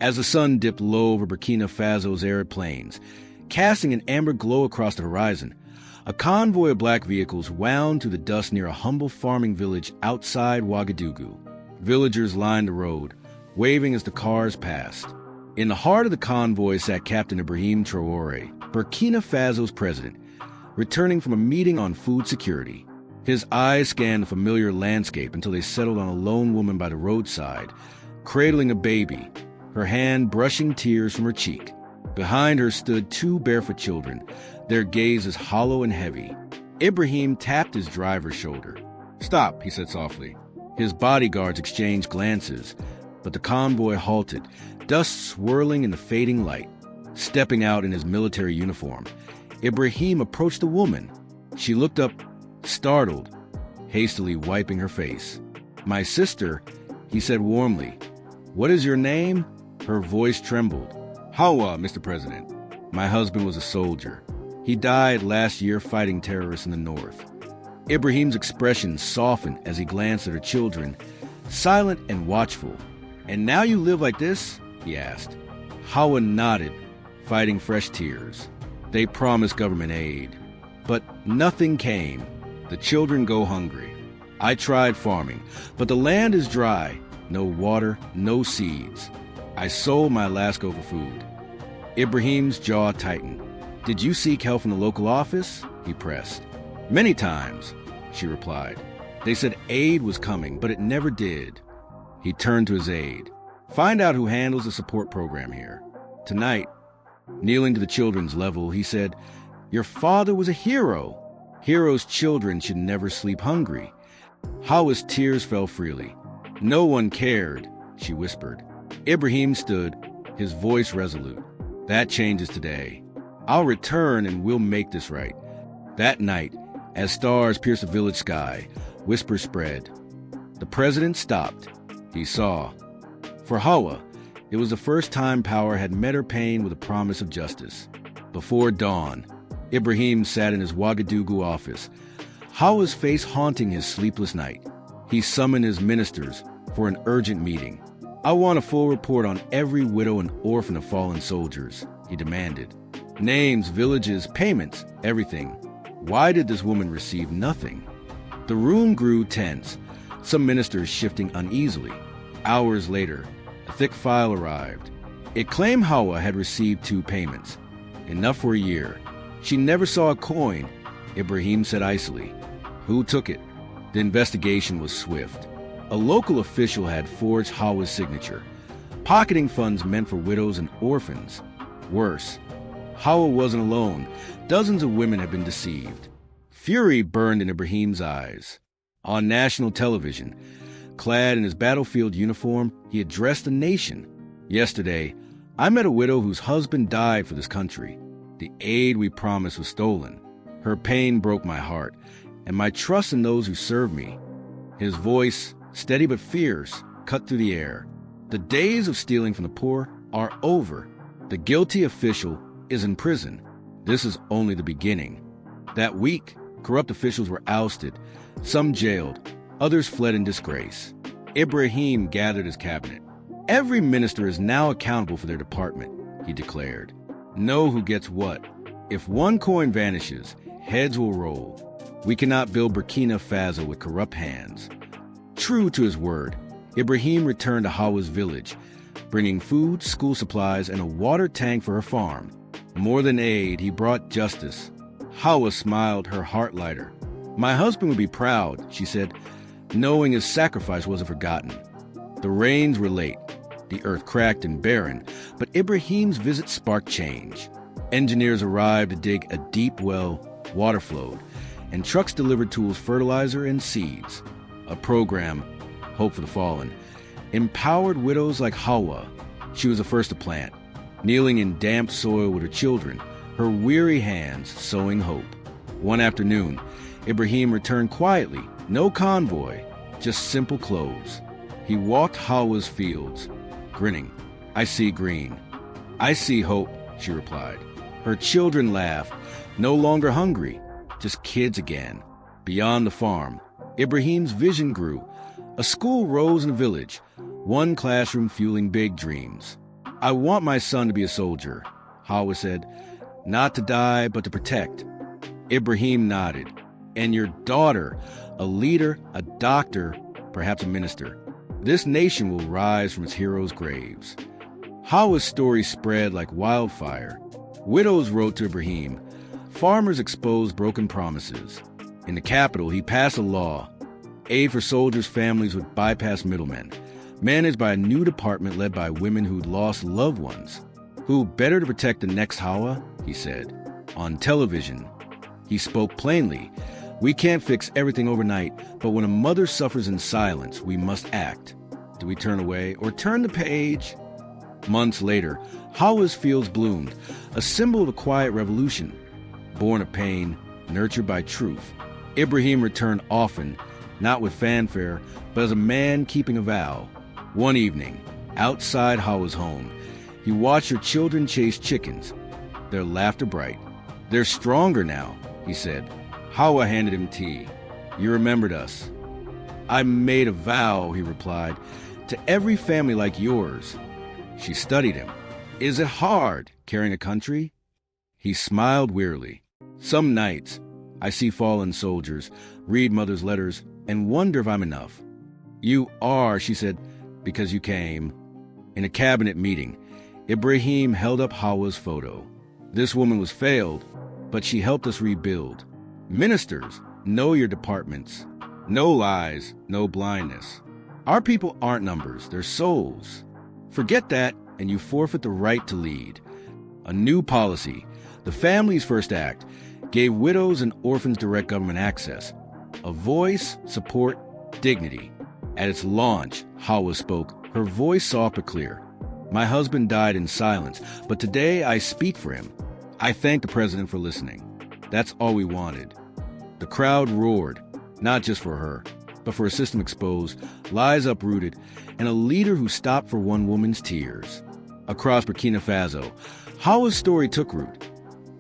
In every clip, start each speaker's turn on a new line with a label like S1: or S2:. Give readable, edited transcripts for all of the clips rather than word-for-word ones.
S1: As the sun dipped low over Burkina Faso's arid plains, casting an amber glow across the horizon, a convoy of black vehicles wound through the dust near a humble farming village outside Ouagadougou. Villagers lined the road, waving as the cars passed. In the heart of the convoy sat Captain Ibrahim Traoré, Burkina Faso's president, returning from a meeting on food security. His eyes scanned the familiar landscape until they settled on a lone woman by the roadside, cradling a baby, her hand brushing tears from her cheek. Behind her stood two barefoot children, their gazes hollow and heavy. Ibrahim tapped his driver's shoulder. "Stop," he said softly. His bodyguards exchanged glances, but the convoy halted, dust swirling in the fading light. Stepping out in his military uniform, Ibrahim approached the woman. She looked up, startled, hastily wiping her face. "My sister," he said warmly. "What is your name?" Her voice trembled. "Hawa, Mr. President. My husband was a soldier. He died last year fighting terrorists in the north." Ibrahim's expression softened as he glanced at her children, silent and watchful. "And now you live like this?" he asked. Hawa nodded, fighting fresh tears. "They promised government aid, but nothing came. The children go hungry. I tried farming, but the land is dry. No water, no seeds. I sold my Alaska for food." Ibrahim's jaw tightened. "Did you seek help from the local office?" he pressed. "Many times," she replied. "They said aid was coming, but it never did." He turned to his aide. "Find out who handles the support program here. Tonight," kneeling to the children's level, he said, "Your father was a hero. Heroes' children should never sleep hungry." Hawa's tears fell freely. "No one cared," she whispered. Ibrahim stood, his voice resolute. "That changes today. I'll return and we'll make this right." That night, as stars pierced the village sky, whispers spread. The president stopped. He saw. For Hawa, it was the first time power had met her pain with a promise of justice. Before dawn, Ibrahim sat in his Ouagadougou office, Hawa's face haunting his sleepless night. He summoned his ministers for an urgent meeting. "I want a full report on every widow and orphan of fallen soldiers," he demanded. "Names, villages, payments, everything. Why did this woman receive nothing?" The room grew tense, some ministers shifting uneasily. Hours later, a thick file arrived. It claimed Hawa had received 2 payments, enough for a year. She never saw a coin, Ibrahim said icily. Who took it? The investigation was swift. A local official had forged Hawa's signature, pocketing funds meant for widows and orphans. Worse, Hawa wasn't alone. Dozens of women had been deceived. Fury burned in Ibrahim's eyes. On national television, clad in his battlefield uniform, he addressed the nation. "Yesterday, I met a widow whose husband died for this country. The aid we promised was stolen. Her pain broke my heart, and my trust in those who serve me." His voice, steady but fierce, cut through the air. "The days of stealing from the poor are over. The guilty official is in prison. This is only the beginning." That week, corrupt officials were ousted, some jailed, others fled in disgrace. Ibrahim gathered his cabinet. "Every minister is now accountable for their department," he declared. "Know who gets what. If one coin vanishes, heads will roll. We cannot build Burkina Faso with corrupt hands." True to his word, Ibrahim returned to Hawa's village, bringing food, school supplies, and a water tank for her farm. More than aid, he brought justice. Hawa smiled, her heart lighter. "My husband would be proud," she said, knowing his sacrifice wasn't forgotten. The rains were late, the earth cracked and barren, but Ibrahim's visit sparked change. Engineers arrived to dig a deep well, water flowed, and trucks delivered tools, fertilizer, and seeds. A program, Hope for the Fallen, empowered widows like Hawa. She was the first to plant, kneeling in damp soil with her children, her weary hands sowing hope. One afternoon, Ibrahim returned quietly, no convoy, just simple clothes. He walked Hawa's fields, grinning. "I see green." "I see hope," she replied. Her children laughed, no longer hungry, just kids again. Beyond the farm, Ibrahim's vision grew. A school rose in the village, one classroom fueling big dreams. I want my son to be a soldier, Hawa said. Not to die, but to protect. Ibrahim nodded. And your daughter, a leader, a doctor, perhaps a minister. This nation will rise from its heroes' graves. Hawa's story spread like wildfire. Widows wrote to Ibrahim. Farmers exposed broken promises. In the capital, he passed a law. Aid for soldiers' families would bypass middlemen, managed by a new department led by women who'd lost loved ones. Who better to protect the next Hawa, he said. On television, he spoke plainly. We can't fix everything overnight, but when a mother suffers in silence, we must act. Do we turn away or turn the page? Months later, Hawa's fields bloomed, a symbol of a quiet revolution. Born of pain, nurtured by truth, Ibrahim returned often, not with fanfare, but as a man keeping a vow. One evening, outside Hawa's home, he watched her children chase chickens, their laughter bright. They're stronger now, he said. Hawa handed him tea. You remembered us. I made a vow, he replied, to every family like yours. She studied him. Is it hard, carrying a country? He smiled wearily. Some nights, I see fallen soldiers, read mother's letters, and wonder if I'm enough. You are, she said, because you came. In a cabinet meeting, Ibrahim held up Hawa's photo. This woman was failed, but she helped us rebuild. Ministers, know your departments. No lies, no blindness. Our people aren't numbers, they're souls. Forget that, and you forfeit the right to lead. A new policy, the Family's First Act, gave widows and orphans direct government access. A voice, support, dignity. At its launch, Hawa spoke, her voice soft but clear. My husband died in silence, but today I speak for him. I thank the president for listening. That's all we wanted. The crowd roared, not just for her, but for a system exposed, lies uprooted, and a leader who stopped for one woman's tears. Across Burkina Faso, Hawa's story took root.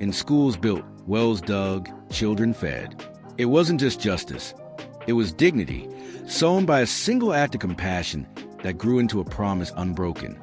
S1: In schools built, wells dug, children fed. It wasn't just justice. It was dignity, sown by a single act of compassion that grew into a promise unbroken.